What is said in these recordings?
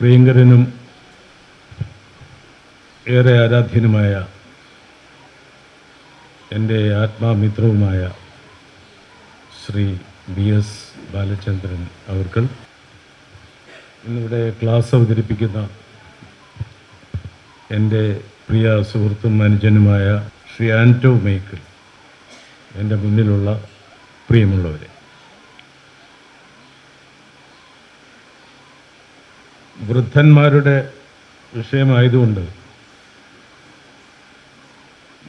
പ്രിയങ്കരനും ഏറെ ആരാധ്യനുമായ എൻ്റെ ആത്മാമിത്രവുമായ ശ്രീ BS ബാലചന്ദ്രൻ അവർകൾ, ഇന്നിവിടെ ക്ലാസ് അവതരിപ്പിക്കുന്ന എൻ്റെ പ്രിയ സുഹൃത്തും അനുജനുമായ ശ്രീ ആൻറ്റോ മേക്കൽ, എൻ്റെ മുന്നിലുള്ള പ്രിയമുള്ളവരെ, വൃദ്ധന്മാരുടെ വിഷയമായതുകൊണ്ട്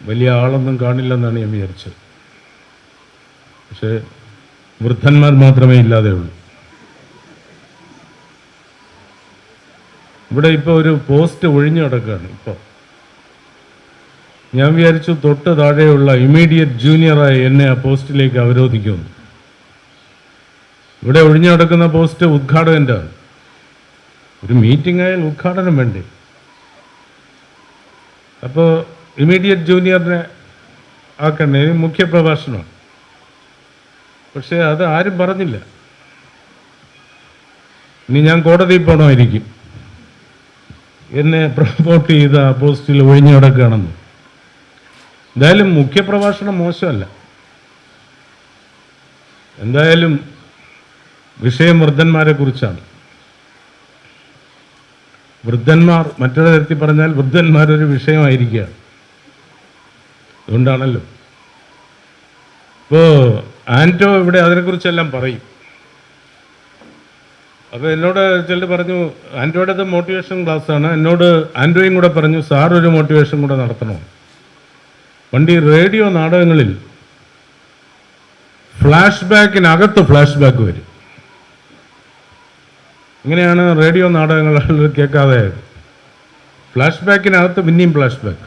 വലിയ ആളൊന്നും കാണില്ലെന്നാണ് ഞാൻ വിചാരിച്ചത്. പക്ഷേ വൃദ്ധന്മാർ മാത്രമേ ഇല്ലാതെ ഉള്ളൂ. ഇവിടെ ഇപ്പോൾ ഒരു പോസ്റ്റ് ഒഴിഞ്ഞു കിടക്കുകയാണ്. ഇപ്പോൾ ഞാൻ വിചാരിച്ചു തൊട്ട് താഴെയുള്ള ഇമ്മീഡിയറ്റ് ജൂനിയറായി എന്നെ ആ പോസ്റ്റിലേക്ക് അവരോധിക്കുമെന്ന്. ഇവിടെ ഒഴിഞ്ഞു കിടക്കുന്ന പോസ്റ്റ് ഉദ്ഘാടകൻ്റെ ആണ്. ഒരു മീറ്റിംഗ് ആയാൽ ഉദ്ഘാടനം വേണ്ടേ? അപ്പോൾ ഇമ്മീഡിയറ്റ് ജൂനിയറിനെ ആക്കണ്ടേ? മുഖ്യ പ്രഭാഷണം. പക്ഷേ അത് ആരും പറഞ്ഞില്ല. ഇനി ഞാൻ കോടതിയിൽ പോകണമായിരിക്കും, എന്നെ പ്രൊമോട്ട് ചെയ്ത ആ പോസ്റ്റിൽ ഒഴിഞ്ഞു കിടക്കുകയാണെന്ന്. എന്തായാലും മുഖ്യപ്രഭാഷണം മോശമല്ല. എന്തായാലും വിഷയം വൃദ്ധന്മാരെ കുറിച്ചാണ്. വൃദ്ധന്മാർ മറ്റൊരു തരത്തിൽ പറഞ്ഞാൽ വൃദ്ധന്മാരൊരു വിഷയമായിരിക്കുകയാണ്. അതുകൊണ്ടാണല്ലോ ഇപ്പോൾ ആൻറ്റോ ഇവിടെ അതിനെക്കുറിച്ചെല്ലാം പറയും. അപ്പോൾ എന്നോട് ചിലർ പറഞ്ഞു ആൻറ്റോയുടേത് മോട്ടിവേഷൻ ക്ലാസ്സാണ്. എന്നോട് ആൻറ്റോയും കൂടെ പറഞ്ഞു സാർ ഒരു മോട്ടിവേഷൻ കൂടെ നടത്തണം. പണ്ട് ഈ റേഡിയോ നാടകങ്ങളിൽ ഫ്ലാഷ് ബാക്കിനകത്ത് ഫ്ലാഷ് ബാക്ക് വരും. ഇങ്ങനെയാണ് റേഡിയോ നാടകങ്ങൾ കേൾക്കാതെ. ഫ്ലാഷ് ബാക്കിനകത്ത് പിന്നെയും ഫ്ലാഷ് ബാക്ക്.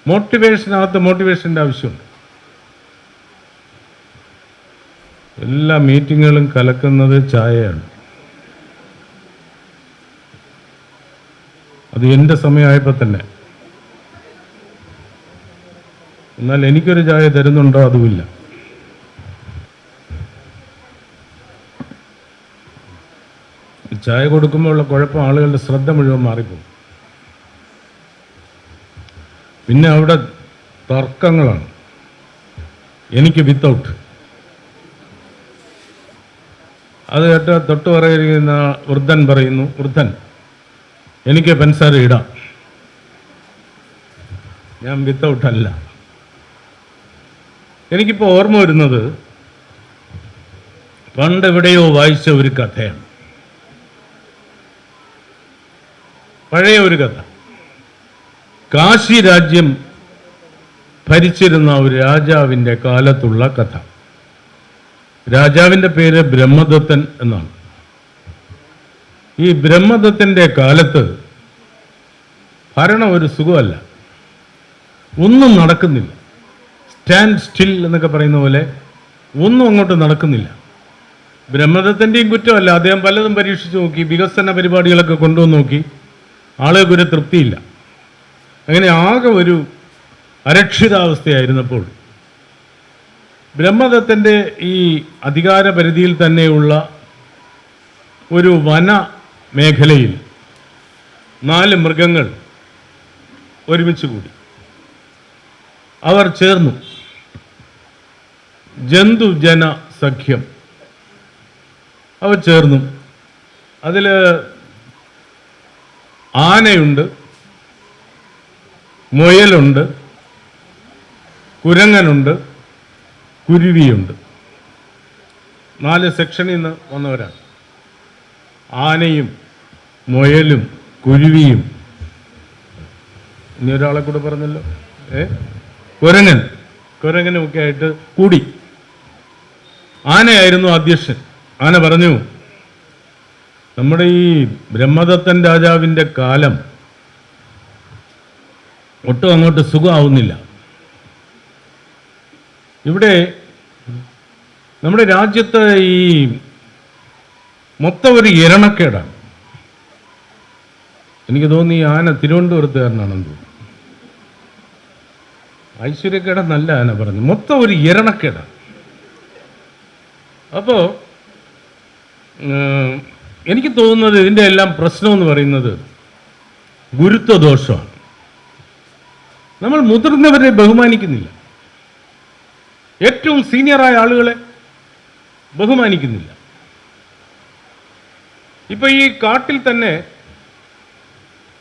മോട്ടിവേഷനകത്ത് മോട്ടിവേഷൻ്റെ ആവശ്യമുണ്ട്. എല്ലാ മീറ്റിങ്ങുകളും കലക്കുന്നത് ചായയാണ്. അത് എൻ്റെ സമയമായപ്പോൾ തന്നെ. എന്നാൽ എനിക്കൊരു ചായ തരുന്നുണ്ടോ? അതുമില്ല. ചായ കൊടുക്കുമ്പോൾ ഉള്ള കുഴപ്പം ആളുകളുടെ ശ്രദ്ധ മുഴുവൻ മാറിപ്പോകും. പിന്നെ അവിടെ തർക്കങ്ങളാണ്. എനിക്ക് വിത്തൗട്ട്. അത് കേട്ട് തൊട്ട് പറയുന്ന വൃദ്ധൻ പറയുന്നു, വൃദ്ധൻ എനിക്ക് പഞ്ചസാര ഇടാം, ഞാൻ വിത്തൗട്ട് അല്ല. എനിക്കിപ്പോൾ ഓർമ്മ വരുന്നത് പണ്ട് എവിടെയോ വായിച്ച ഒരു കഥയാണ്. പഴയ ഒരു കഥ. കാശി രാജ്യം ഭരിച്ചിരുന്ന ഒരു രാജാവിൻ്റെ കാലത്തുള്ള കഥ. രാജാവിൻ്റെ പേര് ബ്രഹ്മദത്തൻ എന്നാണ്. ഈ ബ്രഹ്മദത്തൻ്റെ കാലത്ത് ഭരണം ഒരു സുഖമല്ല. ഒന്നും നടക്കുന്നില്ല. സ്റ്റാൻഡ് സ്റ്റിൽ എന്നൊക്കെ പറയുന്ന പോലെ ഒന്നും അങ്ങോട്ട് നടക്കുന്നില്ല. ബ്രഹ്മദത്തൻ്റെയും കുറ്റമല്ല. അദ്ദേഹം പലതും പരീക്ഷിച്ച് നോക്കി, വികസന പരിപാടികളൊക്കെ കൊണ്ടുവന്ന് നോക്കി, ആളുകൾക്കൊരു തൃപ്തിയില്ല. അങ്ങനെ ആകെ ഒരു അരക്ഷിതാവസ്ഥയായിരുന്നപ്പോൾ ബ്രഹ്മദത്തൻ്റെ ഈ അധികാര പരിധിയിൽ തന്നെയുള്ള ഒരു വന മേഖലയിൽ 4 മൃഗങ്ങൾ ഒരുമിച്ച് കൂടി. അവർ ചേർന്നു. ജന്തുജന സഖ്യം. അവർ ചേർന്നു. അതിൽ ആനയുണ്ട്, മുയലുണ്ട്, കുരങ്ങനുണ്ട്, കുരുവിയുണ്ട്. 4 സെക്ഷനിൽ നിന്ന് വന്നവരാണ്. ആനയും മുയലും കുരുവിയും, ഇനി ഒരാളെ കൂടെ പറഞ്ഞല്ലോ, കുരങ്ങനുമൊക്കെ ആയിട്ട് കൂടി. ആനയായിരുന്നു അധ്യക്ഷൻ. ആന പറഞ്ഞു, നമ്മുടെ ഈ ബ്രഹ്മദത്തൻ രാജാവിൻ്റെ കാലം ഒട്ടും അങ്ങോട്ട് സുഖമാവുന്നില്ല. ഇവിടെ നമ്മുടെ രാജ്യത്ത് ഈ മൊത്തം ഒരു എരണക്കേടാണ്. എനിക്ക് തോന്നി ഈ ആന തിരുവനന്തപുരത്തുകാരനാണെന്ന് തോന്നുന്നു. ഐശ്വര്യക്കേടെന്നല്ല ആന പറഞ്ഞു, മൊത്തം ഒരു എരണക്കേടാണ്. അപ്പോൾ എനിക്ക് തോന്നുന്നത് ഇതിൻ്റെ എല്ലാം പ്രശ്നമെന്ന് പറയുന്നത് ഗുരുത്വദോഷമാണ്. നമ്മൾ മുതിർന്നവരെ ബഹുമാനിക്കുന്നില്ല, ഏറ്റവും സീനിയറായ ആളുകളെ ബഹുമാനിക്കുന്നില്ല. ഇപ്പൊ ഈ കാട്ടിൽ തന്നെ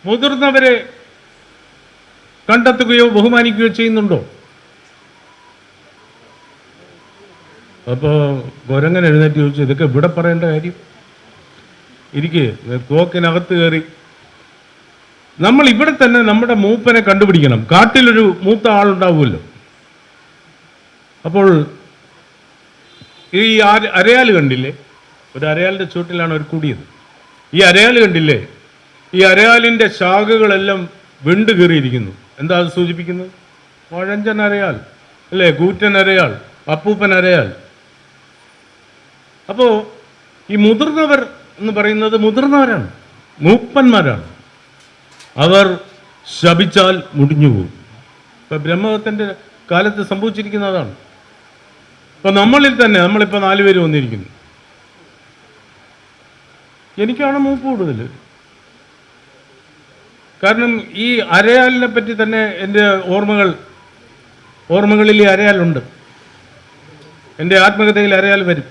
മുതിർന്നവരെ കണ്ടെത്തുകയോ ബഹുമാനിക്കുകയോ ചെയ്യുന്നുണ്ടോ? അപ്പോൾ കുരങ്ങൻ എഴുന്നേറ്റ് ചോദിച്ചു, ഇതൊക്കെ ഇവിടെ പറയേണ്ട കാര്യം? തോക്കിനകത്ത് കയറി നമ്മൾ ഇവിടെ തന്നെ നമ്മുടെ മൂപ്പനെ കണ്ടുപിടിക്കണം. കാട്ടിലൊരു മൂത്ത ആളുണ്ടാവുമല്ലോ. അപ്പോൾ ഈ അരയാൽ കണ്ടില്ലേ? ഒരു അരയാലിൻ്റെ ചുവട്ടിലാണ് അവർ കൂടിയത്. ഈ അരയാൽ കണ്ടില്ലേ? ഈ അരയാലിൻ്റെ ശാഖകളെല്ലാം വെണ്ട് കയറിയിരിക്കുന്നു. എന്താ അത് സൂചിപ്പിക്കുന്നത്? പഴഞ്ചൻ അരയാൽ അല്ലേ? കൂറ്റൻ അരയാൽ, അപ്പൂപ്പൻ അരയാൽ. അപ്പോൾ ഈ മുതിർന്നവർ എന്ന് പറയുന്നത് മുതിർന്നവരാണ്, മൂപ്പന്മാരാണ്. അവർ ശപിച്ചാൽ മുടിഞ്ഞു പോകും. ഇപ്പം ബ്രഹ്മദത്തൻ്റെ കാലത്ത് സംഭവിച്ചിരിക്കുന്നതാണ്. ഇപ്പം നമ്മളിൽ തന്നെ നമ്മളിപ്പോൾ 4 പേര് വന്നിരിക്കുന്നു. എനിക്കാണ് മൂപ്പ് കൂടുതൽ. കാരണം ഈ അരയാലിനെ പറ്റി തന്നെ എൻ്റെ ഓർമ്മകളിൽ ഈ അരയാലുണ്ട്. എൻ്റെ ആത്മകഥയിൽ അരയാൽ വരും.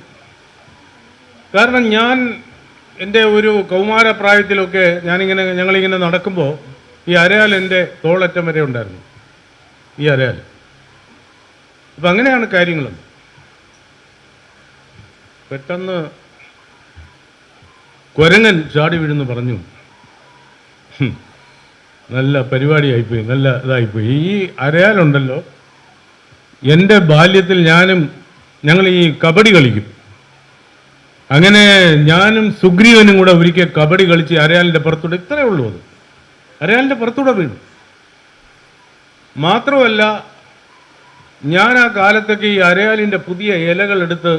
കാരണം ഞാൻ എൻ്റെ ഒരു കൗമാര പ്രായത്തിലൊക്കെ ഞങ്ങളിങ്ങനെ നടക്കുമ്പോൾ ഈ അരയാൽ എൻ്റെ തോളറ്റം വരെ ഉണ്ടായിരുന്നു, ഈ അരയാൽ. അപ്പം അങ്ങനെയാണ് കാര്യങ്ങൾ. പെട്ടെന്ന് കുരങ്ങൻ ചാടി വീഴുന്നു പറഞ്ഞു, നല്ല പരിപാടിയായിപ്പോയി, നല്ല ഇതായിപ്പോയി. ഈ അരയാലുണ്ടല്ലോ, എൻ്റെ ബാല്യത്തിൽ ഞങ്ങൾ ഈ കബഡി കളിക്കും. അങ്ങനെ ഞാനും സുഗ്രീവനും കൂടെ ഒരിക്കൽ കബഡി കളിച്ച് അരയാലിൻ്റെ പുറത്തൂടെ, ഇത്രയേ ഉള്ളൂ, അത് അരയാലിൻ്റെ പുറത്തൂടെ വീണു. മാത്രമല്ല, ഞാൻ ആ കാലത്തൊക്കെ ഈ അരയാലിൻ്റെ പുതിയ ഇലകൾ എടുത്ത്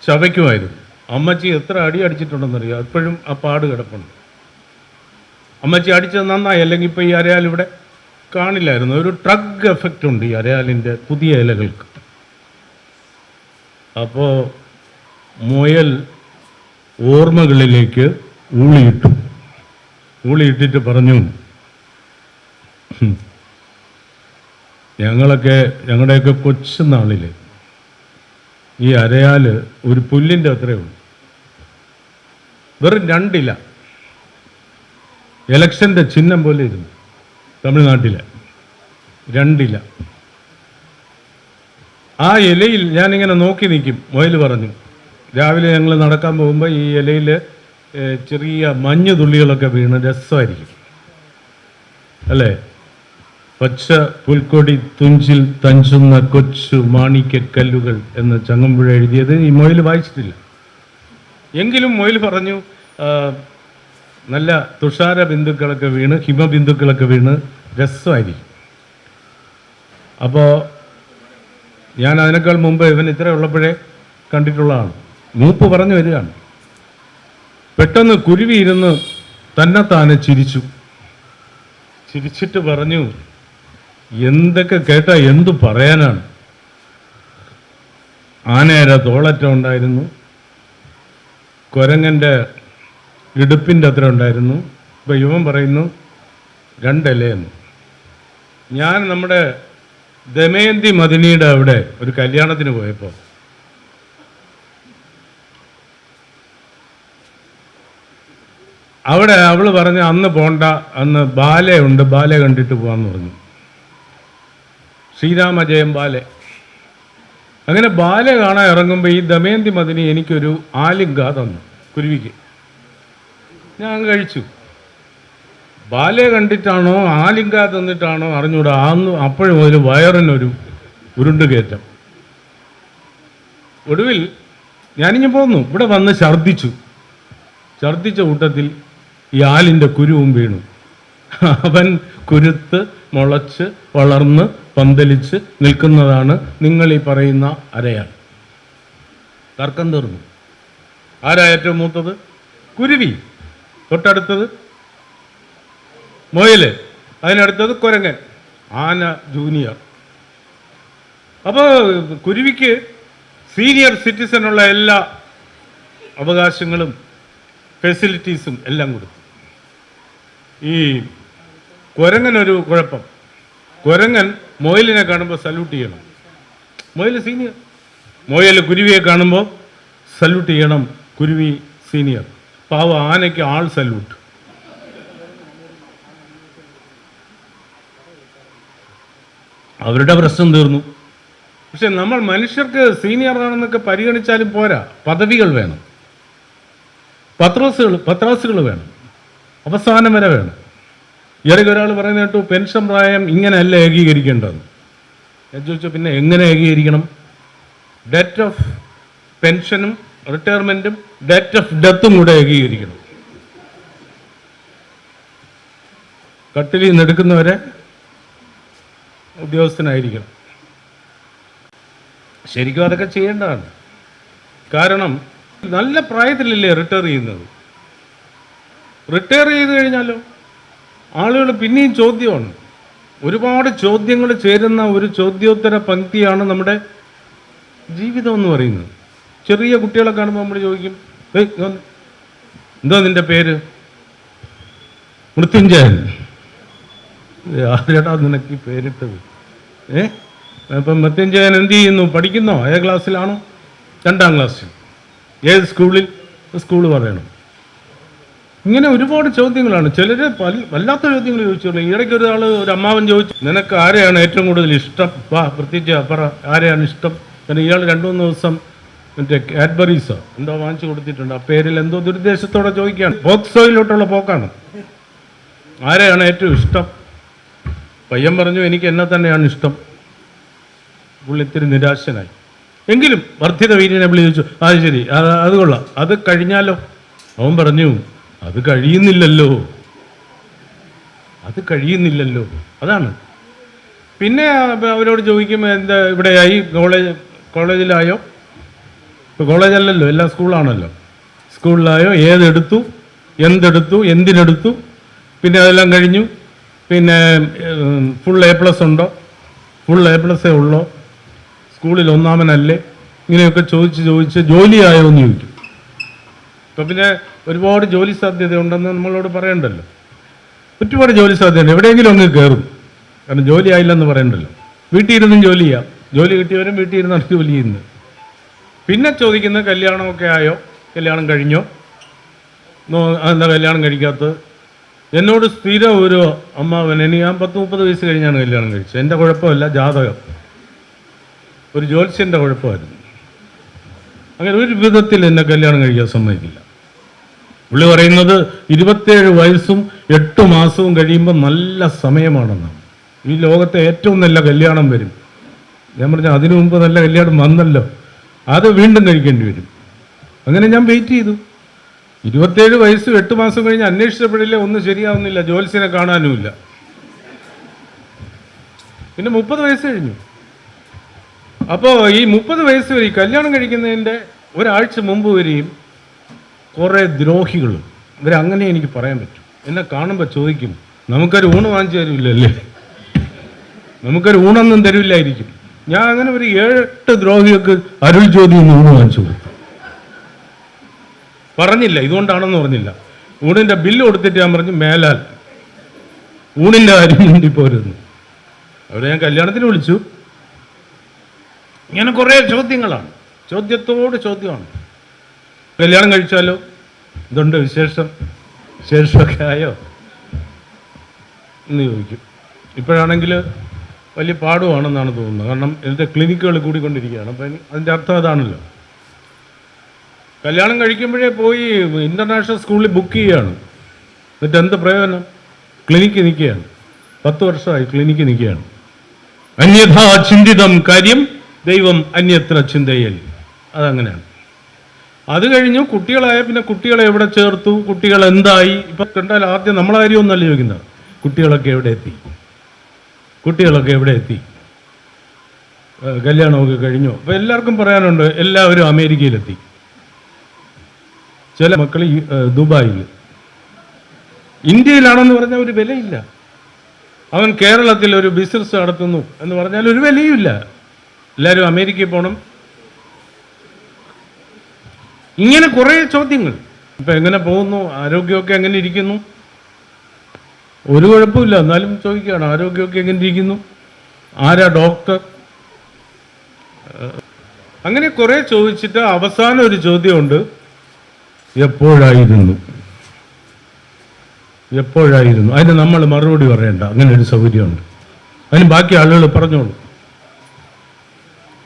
ചവയ്ക്കുമായിരുന്നു. അമ്മച്ചി എത്ര അടി അടിച്ചിട്ടുണ്ടെന്നറിയാം, എപ്പോഴും ആ പാട് കിടപ്പുണ്ട്. അമ്മച്ചി അടിച്ചത് നന്നായി, അല്ലെങ്കിൽ ഇപ്പോൾ ഈ അരയാൽ ഇവിടെ കാണില്ലായിരുന്നു. ഒരു ഡ്രഗ് എഫക്റ്റ് ഉണ്ട് ഈ അരയാലിൻ്റെ പുതിയ ഇലകൾക്ക്. അപ്പോൾ മുയൽ ഓർമ്മകളിലേക്ക് ഊളിയിട്ടിട്ട് പറഞ്ഞു, ഞങ്ങളുടെയൊക്കെ കൊച്ചുനാളിൽ ഈ അരയാൽ ഒരു പുല്ലിൻ്റെ അത്രയേ ഉള്ളൂ, വെറും 2 ഇല, ഇലക്ഷൻ്റെ ചിഹ്നം പോലെ ഇരുന്നു. തമിഴ്നാട്ടിലെ 2 ഇല. ആ ഇലയിൽ ഞാനിങ്ങനെ നോക്കി നിൽക്കും. മുയൽ പറഞ്ഞു, രാവിലെ ഞങ്ങൾ നടക്കാൻ പോകുമ്പോൾ ഈ ഇലയിൽ ചെറിയ മഞ്ഞ് തുള്ളികളൊക്കെ വീണ് രസമായിരിക്കും അല്ലേ? പച്ച പുൽക്കൊടി തുഞ്ചിൽ തഞ്ചുന്ന കൊച്ചു മാണിക്യക്കല്ലുകൾ എന്ന് ചങ്ങമ്പുഴ എഴുതിയത് ഈ മുയൽ വായിച്ചിട്ടില്ല. എങ്കിലും മുയൽ പറഞ്ഞു, നല്ല തുഷാര ബിന്ദുക്കളൊക്കെ വീണ്, ഹിമബിന്ദുക്കളൊക്കെ വീണ് രസമായിരിക്കും. അപ്പോൾ ഞാൻ അതിനേക്കാൾ മുമ്പ് ഇവൻ ഇത്ര ഉള്ളപ്പോഴേ കണ്ടിട്ടുള്ളതാണ്. മൂപ്പ് പറഞ്ഞു വരികയാണ്. പെട്ടെന്ന് കുരുവി ഇരുന്ന് തന്നെത്താനെ ചിരിച്ചിട്ട് പറഞ്ഞു, എന്തൊക്കെ കേട്ടാ എന്തു പറയാനാണ്. ആനയുടെ തോളറ്റം ഉണ്ടായിരുന്നു, കുരങ്ങൻ്റെ ഇടുപ്പിൻ്റെ അത്ര ഉണ്ടായിരുന്നു. ഇപ്പം ഇവൻ പറയുന്നു 2 ഇലയെന്ന്. ഞാൻ നമ്മുടെ ദമയന്തി മദിനിയുടെ അവിടെ ഒരു കല്യാണത്തിന് പോയപ്പോൾ അവിടെ അവൾ പറഞ്ഞ അന്ന് പോണ്ട, അന്ന് ബാലയുണ്ട്, ബാല കണ്ടിട്ട് പോകാമെന്ന് പറഞ്ഞു. ശ്രീരാമജയം ബാലെ. അങ്ങനെ ബാല കാണാൻ ഇറങ്ങുമ്പോൾ ഈ ദമയന്തി മദിനി എനിക്കൊരു ആലിംഗ തന്നു, കുരുവിക്ക്. ഞാൻ കഴിച്ചു. ബാലെ കണ്ടിട്ടാണോ ആലിംഗ തന്നിട്ടാണോ അറിഞ്ഞൂടാ, അപ്പോഴും മുതൽ വയറിനൊരു ഉരുണ്ടുകയറ്റം. ഒടുവിൽ ഞാനിങ്ങ് പോന്നു. ഇവിടെ വന്ന് ഛർദ്ദിച്ച കൂട്ടത്തിൽ ഈ ആലിൻ്റെ കുരുവും വീണു. അവൻ കുരുത്ത് മുളച്ച് വളർന്ന് പന്തലിച്ച് നിൽക്കുന്നതാണ് നിങ്ങൾ ഈ പറയുന്ന അരയാൽ. തർക്കം തീർന്നു. ആരാ ഏറ്റവും മൂത്തത്? കുരുവി. തൊട്ടടുത്തത് മുയൽ, അതിനടുത്തത് കുരങ്ങൻ, ആന ജൂനിയർ. അപ്പോൾ കുരുവിക്ക് സീനിയർ സിറ്റിസണുള്ള എല്ലാ അവകാശങ്ങളും ഫെസിലിറ്റീസും എല്ലാം കൊടുത്തു. ഈ കുരങ്ങനൊരു കുഴപ്പം, കുരങ്ങൻ മുയലിനെ കാണുമ്പോൾ സല്യൂട്ട് ചെയ്യണം. മുയൽ സീനിയർ, മുയൽ കുരുവിയെ കാണുമ്പോൾ സല്യൂട്ട് ചെയ്യണം, കുരുവി സീനിയർ. പാവ ആനയ്ക്ക് ആൾ സല്യൂട്ട്. അവരുടെ പ്രശ്നം തീർന്നു. പക്ഷെ നമ്മൾ മനുഷ്യർക്ക് സീനിയർ ആണെന്നൊക്കെ പരിഗണിച്ചാലും പോരാ, പദവികൾ വേണം, പത്രാസുകൾ വേണം, അവസാനം വരെ വേണം. ഇടയ്ക്ക് ഒരാൾ പറയുന്ന കേട്ടു പെൻഷൻ പ്രായം ഇങ്ങനെയല്ല ഏകീകരിക്കേണ്ടത്. ഞാൻ ചോദിച്ചു പിന്നെ എങ്ങനെ ഏകീകരിക്കണം? ഡേറ്റ് ഓഫ് പെൻഷനും റിട്ടയർമെൻറ്റും ഡേറ്റ് ഓഫ് ഡെത്തും കൂടെ ഏകീകരിക്കണം. കട്ടിലിൽ നിന്ന് എടുക്കുന്നവരെ ഉദ്യോഗസ്ഥനായിരിക്കണം. ശരിക്കും അതൊക്കെ ചെയ്യേണ്ടതാണ്. കാരണം നല്ല പ്രായത്തിലല്ലേ റിട്ടയർ ചെയ്യുന്നത്. റിട്ടയർ ചെയ്ത് കഴിഞ്ഞാലോ ആളുകൾ പിന്നെയും ചോദ്യമാണ്. ഒരുപാട് ചോദ്യങ്ങൾ ചേരുന്ന ഒരു ചോദ്യോത്തര പങ്ക്തിയാണ് നമ്മുടെ ജീവിതം എന്ന് പറയുന്നത്. ചെറിയ കുട്ടികളെ കാണുമ്പോൾ നമ്മൾ ചോദിക്കും, എന്തോ നിൻ്റെ പേര്? മൃത്യുഞ്ജയൻ. ആരെടാ നിനക്ക് പേരിട്ടത്? അപ്പം മൃത്യുഞ്ജയൻ എന്ത് ചെയ്യുന്നു? പഠിക്കുന്നോ? ഏത് ക്ലാസ്സിലാണോ? 2ാം ക്ലാസ്സിൽ. ഏത് സ്കൂളിൽ? സ്കൂൾ പറയണം. ഇങ്ങനെ ഒരുപാട് ചോദ്യങ്ങളാണ്. ചിലർ വല്ലാത്ത ചോദ്യങ്ങൾ ചോദിച്ചുള്ളൂ. ഇടയ്ക്ക് ഒരു അമ്മാവൻ ചോദിച്ചു, നിനക്ക് ആരെയാണ് ഏറ്റവും കൂടുതൽ ഇഷ്ടം? വാ പ്രത്യേകിച്ച് പറ, ആരെയാണ് ഇഷ്ടം? കാരണം ഇയാൾ 2-3 ദിവസം മറ്റേ കാഡ്ബറീസോ എന്തോ വാങ്ങിച്ചു കൊടുത്തിട്ടുണ്ട്. ആ പേരിൽ എന്തോ ദുരുദ്ദേശത്തോടെ ചോദിക്കുകയാണ്. ബോക്സോയിലോട്ടുള്ള പോക്കാണ്. ആരെയാണ് ഏറ്റവും ഇഷ്ടം? പയ്യൻ പറഞ്ഞു എനിക്ക് എന്നെ തന്നെയാണ് ഇഷ്ടം. പുള്ളി ഇത്തിരി നിരാശനായി. എങ്കിലും വർദ്ധിത വീര്യനെ വിളിച്ചു. അത് ശരി, അത് കൊള്ളാം, അത് കഴിഞ്ഞാലോ? അവൻ പറഞ്ഞു അത് കഴിയുന്നില്ലല്ലോ. അതാണ്. പിന്നെ അവരോട് ചോദിക്കുമ്പോൾ എന്താ ഇവിടെയായി? കോളേജിലായോ? ഇപ്പോൾ കോളേജല്ലല്ലോ, എല്ലാം സ്കൂളാണല്ലോ. സ്കൂളിലായോ? ഏതെടുത്തു? എന്തെടുത്തു? എന്തിനെടുത്തു? പിന്നെ അതെല്ലാം കഴിഞ്ഞു. പിന്നെ ഫുൾ A+ ഉണ്ടോ? ഫുൾ A+ഏ ഉള്ളോ? സ്കൂളിൽ ഒന്നാമനല്ലേ? ഇങ്ങനെയൊക്കെ ചോദിച്ച് ജോലിയായോ എന്ന് ചോദിക്കും. ഇപ്പം പിന്നെ ഒരുപാട് ജോലി സാധ്യതയുണ്ടെന്ന് നമ്മളോട് പറയണ്ടല്ലോ. ഒരുപാട് ജോലി സാധ്യതയുണ്ട്. എവിടെയെങ്കിലും അങ്ങ് കയറും. കാരണം ജോലി ആയില്ലെന്ന് പറയണ്ടല്ലോ. വീട്ടിൽ ഇരുന്നും ജോലി ചെയ്യാം. ജോലി കിട്ടിയവരും വീട്ടിൽ ഇരുന്നാണ് ജോലി ചെയ്യുന്നത്. പിന്നെ ചോദിക്കുന്ന കല്യാണമൊക്കെ ആയോ? കല്യാണം കഴിഞ്ഞോ? എന്താ കല്യാണം കഴിക്കാത്തത്? എന്നോട് സ്ഥിരം ഒരു അമ്മാവൻ, ഞാൻ 10-30 വയസ്സ് കഴിഞ്ഞാണ് കല്യാണം കഴിച്ചത്. എൻ്റെ കുഴപ്പമല്ല, ജാതകം ഒരു ജ്യോത്സ്യൻ്റെ കുഴപ്പമായിരുന്നു. അങ്ങനെ ഒരു വിധത്തിൽ എന്നെ കല്യാണം കഴിക്കാൻ സമ്മതിക്കില്ല. പുള്ളി പറയുന്നത് 27 വയസ്സും 8 മാസവും കഴിയുമ്പോൾ നല്ല സമയമാണെന്നാണ്. ഈ ലോകത്തെ ഏറ്റവും നല്ല കല്യാണം വരും. ഞാൻ പറഞ്ഞു അതിനു മുമ്പ് നല്ല കല്യാണം വന്നല്ലോ, അത് വീണ്ടും കഴിക്കേണ്ടി വരും. അങ്ങനെ ഞാൻ വെയിറ്റ് ചെയ്തു. 27 വയസ്സും 8 മാസം കഴിഞ്ഞ് അന്വേഷിച്ചപ്പോഴില്ല, ഒന്നും ശരിയാവുന്നില്ല, ജ്യോത്സ്യനെ കാണാനുമില്ല. പിന്നെ 30 വയസ്സ് കഴിഞ്ഞു. അപ്പോൾ ഈ 30 വയസ്സ് വരെ കല്യാണം കഴിക്കുന്നതിൻ്റെ ഒരാഴ്ച മുമ്പ് വരെയും കുറേ ദ്രോഹികൾ, ഇവരങ്ങനെ എനിക്ക് പറയാൻ പറ്റും. എന്നെ കാണുമ്പോൾ ചോദിക്കും, നമുക്കൊരു ഊണ് വാങ്ങിച്ചു തരില്ലല്ലേ? നമുക്കൊരു ഊണൊന്നും തരില്ലായിരിക്കും. ഞാൻ അങ്ങനെ ഒരു 7-8 ദ്രോഹികൾക്ക് അരുൾ ജ്യോതി ഊണ് വാങ്ങിച്ചു കൊടുത്തു. പറഞ്ഞില്ല, ഇതുകൊണ്ടാണെന്ന് പറഞ്ഞില്ല. ഊണിൻ്റെ ബില്ല് കൊടുത്തിട്ട് ഞാൻ പറഞ്ഞു മേലാൽ ഊണിൻ്റെ കാര്യം വേണ്ടിപ്പോരുന്നു. അവിടെ ഞാൻ കല്യാണത്തിന് വിളിച്ചു. ഇങ്ങനെ കുറേ ചോദ്യങ്ങളാണ്, ചോദ്യത്തോട് ചോദ്യമാണ്. കല്യാണം കഴിച്ചാലോ? ഇതുണ്ട് വിശേഷമൊക്കെ ആയോ എന്ന് ചോദിക്കും. ഇപ്പോഴാണെങ്കിൽ വലിയ പാടുവാണെന്നാണ് തോന്നുന്നത്. കാരണം എൻ്റെ ക്ലിനിക്കുകൾ കൂടിക്കൊണ്ടിരിക്കുകയാണ്. അപ്പം അതിൻ്റെ അർത്ഥം അതാണല്ലോ. കല്യാണം കഴിക്കുമ്പോഴേ പോയി ഇൻ്റർനാഷണൽ സ്കൂളിൽ ബുക്ക് ചെയ്യുകയാണ്. എന്നിട്ട് എന്ത് പ്രയോജനം? ക്ലിനിക്ക് നിൽക്കുകയാണ്. 10 വർഷമായി ക്ലിനിക്ക് നിൽക്കുകയാണ്. അന്യഥാ ചിന്തിതം കാര്യം ദൈവം അന്യത്ര ചിന്തയൽ. അതങ്ങനെയാണ്. അത് കഴിഞ്ഞു കുട്ടികളായ പിന്നെ കുട്ടികളെ എവിടെ ചേർത്തു? കുട്ടികൾ എന്തായി? ഇപ്പം കണ്ടാൽ ആദ്യം നമ്മളെ കാര്യമൊന്നുമല്ല ചോദിക്കുന്നത്, കുട്ടികളൊക്കെ എവിടെ എത്തി? കല്യാണമൊക്കെ കഴിഞ്ഞു. അപ്പോൾ എല്ലാവർക്കും പറയാനുണ്ട്, എല്ലാവരും അമേരിക്കയിലെത്തി. ചില മക്കൾ ദുബായിൽ. ഇന്ത്യയിലാണെന്ന് പറഞ്ഞാൽ ഒരു വിലയില്ല. അവൻ കേരളത്തിൽ ഒരു ബിസിനസ് നടത്തുന്നു എന്ന് പറഞ്ഞാൽ ഒരു വിലയുമില്ല. എല്ലാവരും അമേരിക്കയിൽ പോകണം. ഇങ്ങനെ കുറേ ചോദ്യങ്ങൾ. ഇപ്പം എങ്ങനെ പോകുന്നു? ആരോഗ്യമൊക്കെ എങ്ങനെ ഇരിക്കുന്നു? ഒരു കുഴപ്പമില്ല, എന്നാലും ചോദിക്കുകയാണ്, ആരോഗ്യമൊക്കെ എങ്ങനെ ഇരിക്കുന്നു? ആരാ ഡോക്ടർ? അങ്ങനെ കുറേ ചോദിച്ചിട്ട് അവസാനം ഒരു ചോദ്യമുണ്ട്, എപ്പോഴായിരുന്നു? എപ്പോഴായിരുന്നു? അതിന് നമ്മൾ മറുപടി പറയണ്ട, അങ്ങനെ ഒരു സൗകര്യമുണ്ട്. അതിന് ബാക്കി ആളുകൾ പറഞ്ഞോളൂ.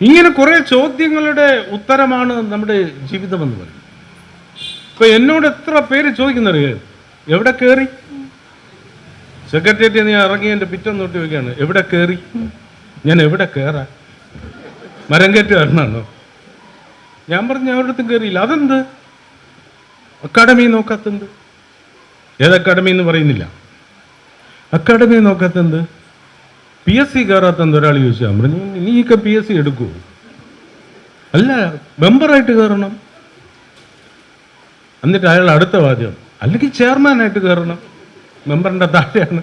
ഇങ്ങനെ കുറേ ചോദ്യങ്ങളുടെ ഉത്തരമാണ് നമ്മുടെ ജീവിതമെന്ന് പറയുന്നത്. ഇപ്പൊ എന്നോട് എത്ര പേര് ചോദിക്കുന്നറിയോ, എവിടെ കയറി? സെക്രട്ടേറിയറ്റ് നീ ഇറങ്ങി എൻ്റെ പിറ്റേന്ന് തൊട്ട് ചോദിക്കുകയാണ്, എവിടെ കയറി? ഞാൻ എവിടെ കയറാൻ? മരം കയറ്റി വരണോ? ഞാൻ പറഞ്ഞു അവരുടെ അടുത്തും കയറിയില്ല. അതെന്ത്? അക്കാഡമി നോക്കാത്തെന്ത്? ഏത് അക്കാഡമി എന്ന് പറയുന്നില്ല. അക്കാഡമി നോക്കാത്തെന്ത്? PSC കയറാത്തെന്ത്? ഒരാൾ ചോദിച്ചാൽ പറഞ്ഞു, നീയൊക്കെ PSC എടുക്കൂ? അല്ല, മെമ്പറായിട്ട് കയറണം. എന്നിട്ട് അയാൾ അടുത്ത വാചകം, അല്ലെങ്കിൽ ചെയർമാനായിട്ട് കയറണം, മെമ്പറിൻ്റെ താഴെയാണ്,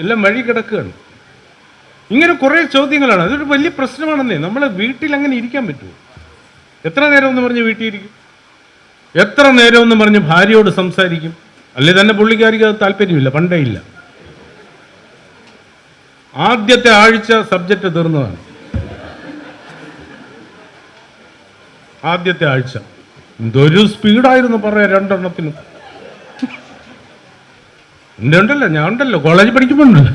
എല്ലാം വഴി കിടക്കുകയാണ്. ഇങ്ങനെ കുറേ ചോദ്യങ്ങളാണ്. അതൊരു വലിയ പ്രശ്നമാണെന്നേ. നമ്മൾ വീട്ടിൽ അങ്ങനെ ഇരിക്കാൻ പറ്റുമോ? എത്ര നേരം എന്ന് പറഞ്ഞ് വീട്ടിൽ ഇരിക്കും? എത്ര നേരം എന്ന് പറഞ്ഞ് ഭാര്യയോട് സംസാരിക്കും? അല്ലെ തന്നെ പുള്ളിക്കാരിക്ക് അത് താല്പര്യമില്ല, പണ്ടേ ഇല്ല. ആദ്യത്തെ ആഴ്ച സബ്ജക്റ്റ് തീർന്നതാണ്. ആദ്യത്തെ ആഴ്ച എന്തൊരു സ്പീഡായിരുന്നു പറയാം രണ്ടെണ്ണത്തിനും. എൻ്റെ ഉണ്ടല്ലോ, ഞാൻ ഉണ്ടല്ലോ, കോളേജിൽ പഠിക്കുമ്പോണ്ടല്ലോ,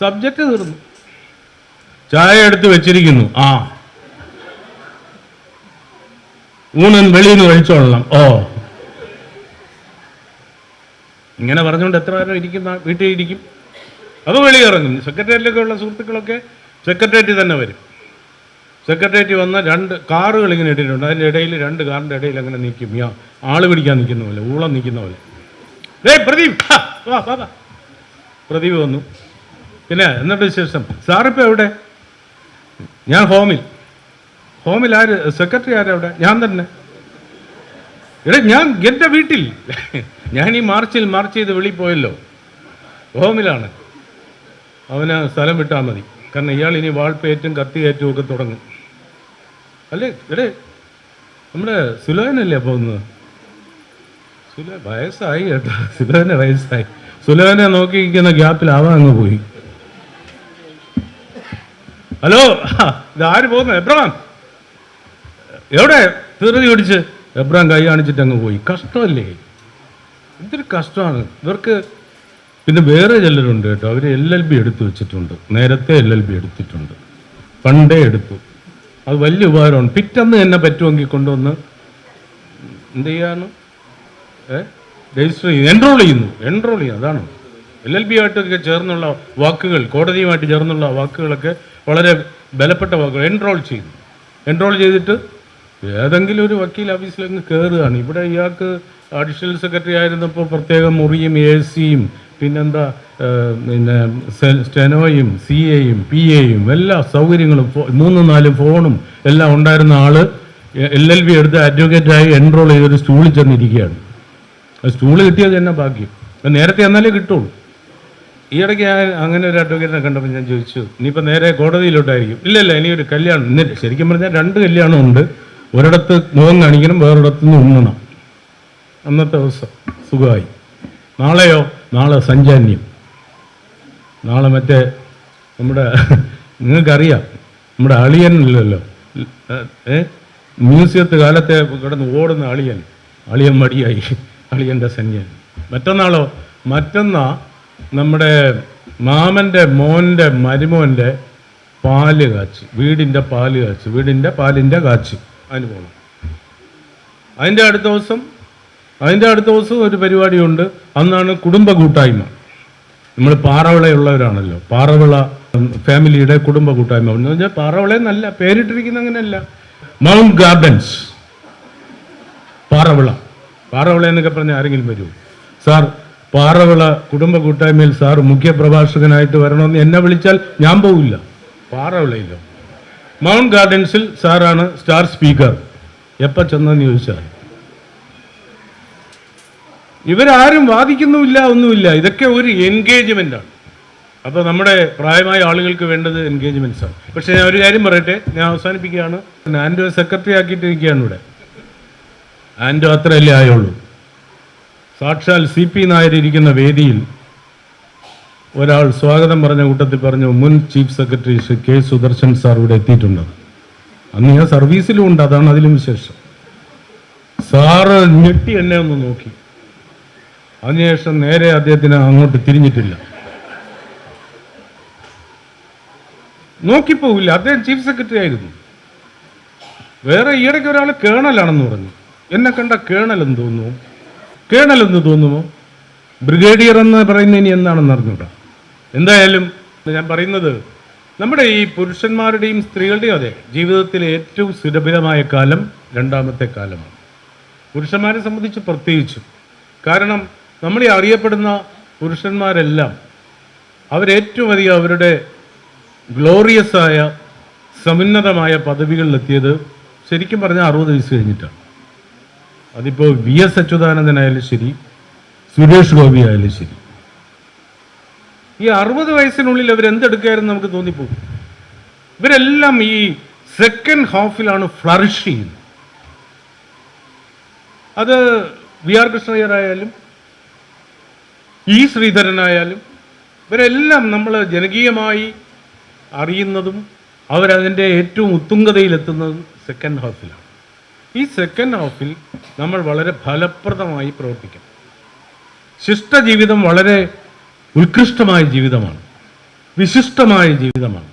സബ്ജക്റ്റ് തീർന്നു. ചായ എടുത്ത് വെച്ചിരിക്കുന്നു. ആ, ഊണൻ വെളിയിൽ നിന്ന് കഴിച്ചോളണം. ഓ, ഇങ്ങനെ പറഞ്ഞുകൊണ്ട് എത്ര നേരം ഇരിക്കുന്ന? വീട്ടിൽ ഇരിക്കും, അത് വെളിയിറങ്ങും. സെക്രട്ടേറിയറ്റിലൊക്കെ ഉള്ള സുഹൃത്തുക്കളൊക്കെ സെക്രട്ടേറിയറ്റ് തന്നെ വരും. സെക്രട്ടേറിയറ്റ് വന്ന 2 കാറുകൾ ഇങ്ങനെ ഇട്ടിട്ടുണ്ട്, അതിൻ്റെ ഇടയിൽ 2 കാറിൻ്റെ ഇടയിൽ അങ്ങനെ നിൽക്കും, ആള് പിടിക്കാൻ നിൽക്കുന്ന പോലെ, ഊളം നിൽക്കുന്ന പോലെ. പ്രദീപ്, പ്രദീപ് വന്നു. പിന്നെ എന്നിട്ട് ശേഷം, സാറിപ്പോൾ എവിടെ? ഞാൻ ഹോമിൽ. ആര്? സെക്രട്ടറി ആരാ അവിടെ? ഞാൻ തന്നെ. ഞാൻ എൻ്റെ വീട്ടിൽ, ഞാൻ ഈ മാർച്ച് ചെയ്ത് വെളിയിൽ പോയല്ലോ, ഹോമിലാണ്. അവന് സ്ഥലം വിട്ടാൽ മതി, കാരണം ഇയാൾ ഇനി വാൾപ്പേറ്റും കത്തിയേറ്റും ഒക്കെ തുടങ്ങും. അല്ലേ നമ്മുടെ സുലോനല്ലേ പോകുന്നത്? വയസ്സായി കേട്ടോ, സുലോനെ വയസ്സായി. സുലോനെ നോക്കിയിരിക്കുന്ന ഗ്യാപ്പിൽ അവൻ അങ്ങ് പോയി. ഹലോ, ഇതാര് പോകുന്നു? എബ്രഹാം എവിടെ? തീർതി ഓടിച്ച് എബ്രഹാം കൈ കാണിച്ചിട്ട് അങ്ങ് പോയി. കഷ്ടമല്ലേ? എന്തൊരു കഷ്ടമാണ് ഇവർക്ക്. പിന്നെ വേറെ ചിലരുണ്ട് കേട്ടോ, അവർ LLB എടുത്തു വെച്ചിട്ടുണ്ട്, നേരത്തെ LLB എടുത്തിട്ടുണ്ട്, പണ്ടേ എടുത്തു. അത് വലിയ ഉപകാരമാണ്. പിറ്റന്ന് തന്നെ പറ്റുമെങ്കിൽ കൊണ്ടുവന്ന് എന്ത് ചെയ്യാണ്? രജിസ്റ്റർ ചെയ്യുന്നു, എൻറോൾ ചെയ്യുന്നു. അതാണ് LLB ആയിട്ടൊക്കെ ചേർന്നുള്ള വാക്കുകൾ, കോടതിയുമായിട്ട് ചേർന്നുള്ള വാക്കുകളൊക്കെ വളരെ ബലപ്പെട്ട വാക്കുകൾ. എൻറോൾ ചെയ്തിട്ട് ഏതെങ്കിലും ഒരു വക്കീൽ ഓഫീസിലങ്ങ് കയറുകയാണ്. ഇവിടെ ഇയാൾക്ക് അഡീഷണൽ സെക്രട്ടറി ആയിരുന്നപ്പോൾ പ്രത്യേകം മുറിയും AC-യും പിന്നെന്താ പിന്നെ സ്റ്റെനോയും CAയും PAയും എല്ലാ സൗകര്യങ്ങളും 3-4 ഫോണും എല്ലാം ഉണ്ടായിരുന്ന ആള് LLB എടുത്ത് അഡ്വക്കേറ്റായി എൻറോൾ ചെയ്തൊരു സ്റ്റൂളിൽ ചെന്നിരിക്കുകയാണ്. സ്റ്റൂള് കിട്ടിയത് തന്നെ ഭാഗ്യം. നേരത്തെ എന്നാലേ കിട്ടുള്ളൂ. ഈയിടയ്ക്ക് ഞാൻ അങ്ങനെ ഒരു അഡ്വക്കേറ്റിനെ കണ്ടപ്പോൾ ഞാൻ ചോദിച്ചു, ഇനിയിപ്പോൾ നേരെ കോടതിയിലോട്ടായിരിക്കും? ഇല്ലല്ല, ഇനിയൊരു കല്യാണം. ഇന്നില്ല, ശരിക്കും പറഞ്ഞാൽ 2 കല്യാണമുണ്ട്. ഒരിടത്ത് മുഖം കാണിക്കണം, വേറൊരിടത്ത് നിന്ന് ഉണ്ണണം. അന്നത്തെ ദിവസം സുഖമായി. നാളെയോ? നാളെ സഞ്ചാന്യം. നാളെ മറ്റേ നമ്മുടെ നിങ്ങൾക്കറിയാം, നമ്മുടെ അളിയനില്ലല്ലോ, മ്യൂസിയത്ത് കാലത്തെ കിടന്ന് ഓടുന്ന അളിയൻ മടിയായി, അളിയൻ്റെ സന്യാൻ. മറ്റന്നാ നമ്മുടെ മാമൻ്റെ മോൻ്റെ മരുമോൻ്റെ പാല് കാച്ച്, വീടിൻ്റെ പാലിൻ്റെ കാച്ച്, അതിന് പോകണം. അതിൻ്റെ അടുത്ത ദിവസം ഒരു പരിപാടിയുണ്ട്. അന്നാണ് കുടുംബ കൂട്ടായ്മ. നമ്മൾ പാറവിളയുള്ളവരാണല്ലോ, പാറവിള ഫാമിലിയുടെ കുടുംബ കൂട്ടായ്മ എന്ന് പറഞ്ഞാൽ പാറവിള എന്നല്ല പേരിട്ടിരിക്കുന്ന, അങ്ങനെയല്ല, മൗണ്ട് ഗാർഡൻസ് പാറവിള എന്നൊക്കെ പറഞ്ഞാൽ ആരെങ്കിലും വരുമോ? സാർ, പാറവിള കുടുംബ കൂട്ടായ്മയിൽ സാർ മുഖ്യ പ്രഭാഷകനായിട്ട് വരണമെന്ന് എന്നെ വിളിച്ചാൽ ഞാൻ പോവില്ല. പാറവിളയില്ലോ, മൗണ്ട് ഗാർഡൻസിൽ സാറാണ് സ്റ്റാർ സ്പീക്കർ. എപ്പോൾ ചെന്നെന്ന് ചോദിച്ചാൽ ഇവരാരും വാദിക്കുന്നുമില്ല, ഒന്നുമില്ല. ഇതൊക്കെ ഒരു എൻഗേജ്മെൻ്റാണ്. അപ്പോൾ നമ്മുടെ പ്രായമായ ആളുകൾക്ക് വേണ്ടത് എൻഗേജ്മെൻറ്റ്സാണ്. പക്ഷേ ഞാൻ ഒരു കാര്യം പറയട്ടെ, ഞാൻ അവസാനിപ്പിക്കുകയാണ്. ആൻഡ്രോ സെക്രട്ടറി ആക്കിയിട്ടിരിക്കുകയാണ് ഇവിടെ. ആൻഡോ അത്രയല്ലേ ആയുള്ളൂ. സാക്ഷാൽ CP നായർ ഇരിക്കുന്ന വേദിയിൽ ഒരാൾ സ്വാഗതം പറഞ്ഞ കൂട്ടത്തിൽ പറഞ്ഞു, മുൻ chief secretary Shri K. Sudarshan sir ഇവിടെ എത്തിയിട്ടുണ്ട്. അന്ന് ഞാൻ സർവീസിലും ഉണ്ട്, അതാണ് അതിലും വിശേഷം. സാറ് ഞെട്ടി എന്നെ ഒന്ന് നോക്കി. അതിനുശേഷം നേരെ അദ്ദേഹത്തിന് അങ്ങോട്ട് തിരിഞ്ഞിട്ടില്ല, നോക്കിപ്പോവില്ല. അദ്ദേഹം ചീഫ് സെക്രട്ടറി ആയിരുന്നു. വേറെ ഈയിടയ്ക്ക് ഒരാൾ കേണലാണെന്ന് പറഞ്ഞു. എന്നെ കണ്ട കേണലെന്ന് തോന്നുന്നു, കേണലെന്ന് തോന്നുമോ? ബ്രിഗേഡിയർ എന്ന് പറയുന്ന ഇനി എന്താണെന്ന് അറിഞ്ഞൂടാ. എന്തായാലും ഞാൻ പറയുന്നത്, നമ്മുടെ ഈ പുരുഷന്മാരുടെയും സ്ത്രീകളുടെയും അതെ ജീവിതത്തിലെ ഏറ്റവും സുരഭിതമായ കാലം രണ്ടാമത്തെ കാലമാണ്, പുരുഷന്മാരെ സംബന്ധിച്ച് പ്രത്യേകിച്ചും. കാരണം നമ്മൾ ഈ അറിയപ്പെടുന്ന പുരുഷന്മാരെല്ലാം അവരേറ്റവും അധികം അവരുടെ ഗ്ലോറിയസ് ആയ സമുന്നതമായ പദവികളിലെത്തിയത് ശരിക്കും പറഞ്ഞാൽ 60 വയസ്സ് കഴിഞ്ഞിട്ടാണ്. അതിപ്പോൾ VS അച്യുതാനന്ദനായാലും ശരി, സുരേഷ് ഗോപി ആയാലും ശരി. ഈ 60 വയസ്സിനുള്ളിൽ അവരെന്തെടുക്കായിരുന്നു നമുക്ക് തോന്നിപ്പോകും. ഇവരെല്ലാം ഈ സെക്കൻഡ് ഹാഫിലാണ് ഫ്ലറിഷ് ചെയ്യുന്നത്. അത് VR കൃഷ്ണയ്യരായാലും ശ്രീധരനായാലും ഇവരെല്ലാം നമ്മൾ ജനകീയമായി അറിയുന്നതും അവരതിൻ്റെ ഏറ്റവും ഉത്തുംഗതയിലെത്തുന്നതും സെക്കൻഡ് ഹാഫിലാണ്. ഈ സെക്കൻഡ് ഹാഫിൽ നമ്മൾ വളരെ ഫലപ്രദമായി പ്രവർത്തിക്കണം. ശിഷ്ടജീവിതം വളരെ ഉത്കൃഷ്ടമായ ജീവിതമാണ്, വിശിഷ്ടമായ ജീവിതമാണ്,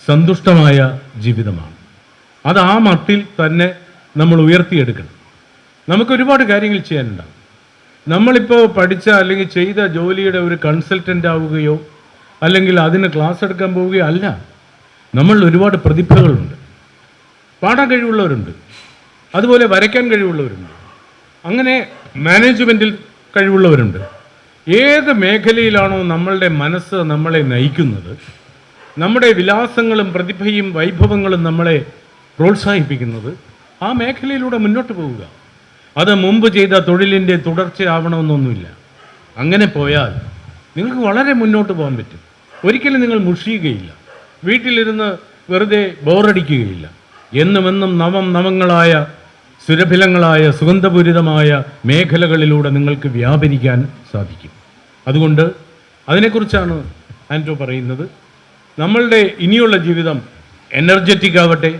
സന്തുഷ്ടമായ ജീവിതമാണ്. അത് ആ മട്ടിൽ തന്നെ നമ്മൾ ഉയർത്തിയെടുക്കണം. നമുക്കൊരുപാട് കാര്യങ്ങൾ ചെയ്യാനുണ്ടാകും. നമ്മളിപ്പോൾ പഠിച്ച അല്ലെങ്കിൽ ചെയ്ത ജോലിയുടെ ഒരു കൺസൾട്ടൻ്റ് ആവുകയോ അല്ലെങ്കിൽ അതിന് ക്ലാസ് എടുക്കാൻ പോവുകയോ അല്ല. നമ്മൾ ഒരുപാട് പ്രതിഭകളുണ്ട്, പാടാൻ കഴിവുള്ളവരുണ്ട്, അതുപോലെ വരയ്ക്കാൻ കഴിവുള്ളവരുണ്ട്, അങ്ങനെ മാനേജ്മെൻറ്റിൽ കഴിവുള്ളവരുണ്ട്. ഏത് മേഖലയിലാണോ നമ്മളുടെ മനസ്സ് നമ്മളെ നയിക്കുന്നത്, നമ്മുടെ വിലാസങ്ങളും പ്രതിഭയും വൈഭവങ്ങളും നമ്മളെ പ്രോത്സാഹിപ്പിക്കുന്നത്, ആ മേഖലയിലൂടെ മുന്നോട്ട് പോവുക. അത് മുമ്പ് ചെയ്ത തൊഴിലിൻ്റെ തുടർച്ചയാവണമെന്നൊന്നുമില്ല. അങ്ങനെ പോയാൽ നിങ്ങൾക്ക് വളരെ മുന്നോട്ട് പോകാൻ പറ്റും. ഒരിക്കലും നിങ്ങൾ മുഷിയുകയില്ല, വീട്ടിലിരുന്ന് വെറുതെ ബോറടിക്കുകയില്ല. എന്നുമെന്നും നവങ്ങളായ സുരഭിലങ്ങളായ സുഗന്ധപൂരിതമായ മേഖലകളിലൂടെ നിങ്ങൾക്ക് വ്യാപരിക്കാൻ സാധിക്കും. അതുകൊണ്ട് അതിനെക്കുറിച്ചാണ് ആൻഡ്രോ പറയുന്നത്. നമ്മളുടെ ഇനിയുള്ള ജീവിതം എനർജറ്റിക് ആവട്ടെ,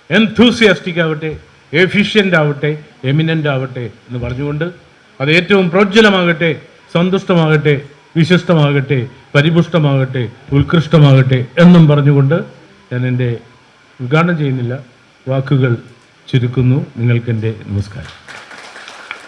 എൻതൂസിയാസ്റ്റിക് ആവട്ടെ, എഫിഷ്യൻ്റ് ആവട്ടെ, എമിനൻ്റ് ആവട്ടെ എന്ന് പറഞ്ഞുകൊണ്ട് അത് ഏറ്റവും പ്രോജ്വലമാകട്ടെ, സന്തുഷ്ടമാകട്ടെ, വിശിഷ്ടമാകട്ടെ, പരിപുഷ്ടമാകട്ടെ, ഉത്കൃഷ്ടമാകട്ടെ എന്നും പറഞ്ഞുകൊണ്ട് ഞാൻ എൻ്റെ ഉദ്ഘാടനം ചെയ്യുന്നില്ല, വാക്കുകൾ ചുരുക്കുന്നു. നിങ്ങൾക്കെൻ്റെ നമസ്കാരം.